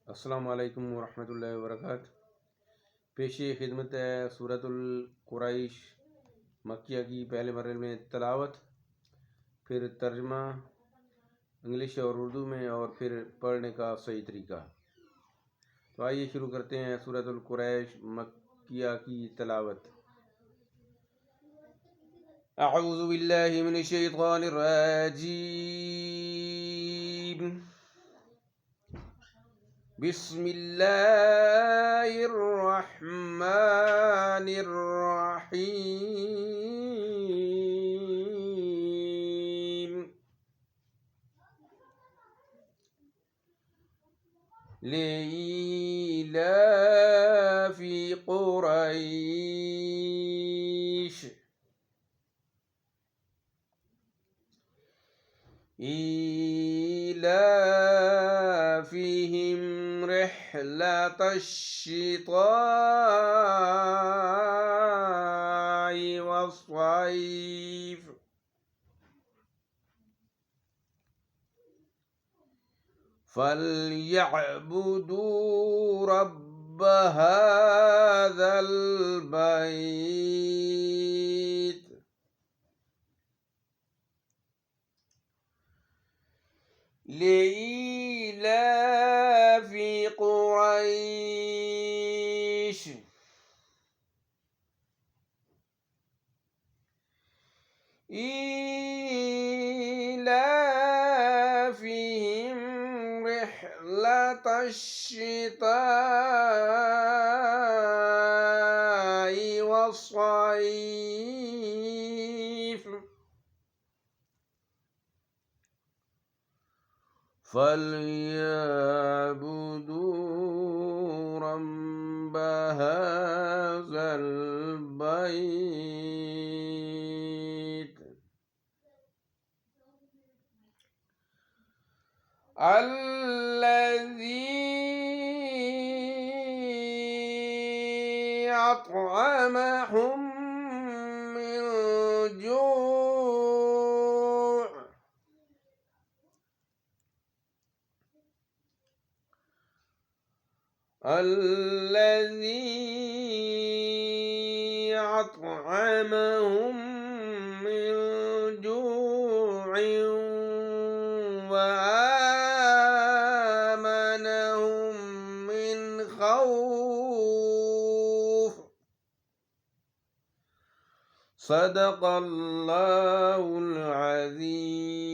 अस्सलामु अलैकुम वरहमतुल्लाहि वबरकातुहू। पेशे खिदमत है सूरतुल कुरैश मक्किया की पहले मरहले में तलावत, फिर तर्जमा इंग्लिश और उर्दू में, और फिर पढ़ने का सही तरीका। तो आइए शुरू करते हैं सूरतुल कुरैश मक्किया की तलावत। अऊज़ु बिल्लाहि मिनश शैतानिर रजीम। बिस्मिल्लाहिर्रहमानिर्रहीम। लिईलाफि कुरैश إيلافهم رحلة الشتاء والصيف فليعبدوا رب هذا البيت لإيلاف قريش إيلافهم رحلة الشتاء والصيف فليعبدوا رب هذا البيت الذي أطعمهم من جوع الذي أطعمهم من جوع وآمنهم من خوف. صدق الله العظيم.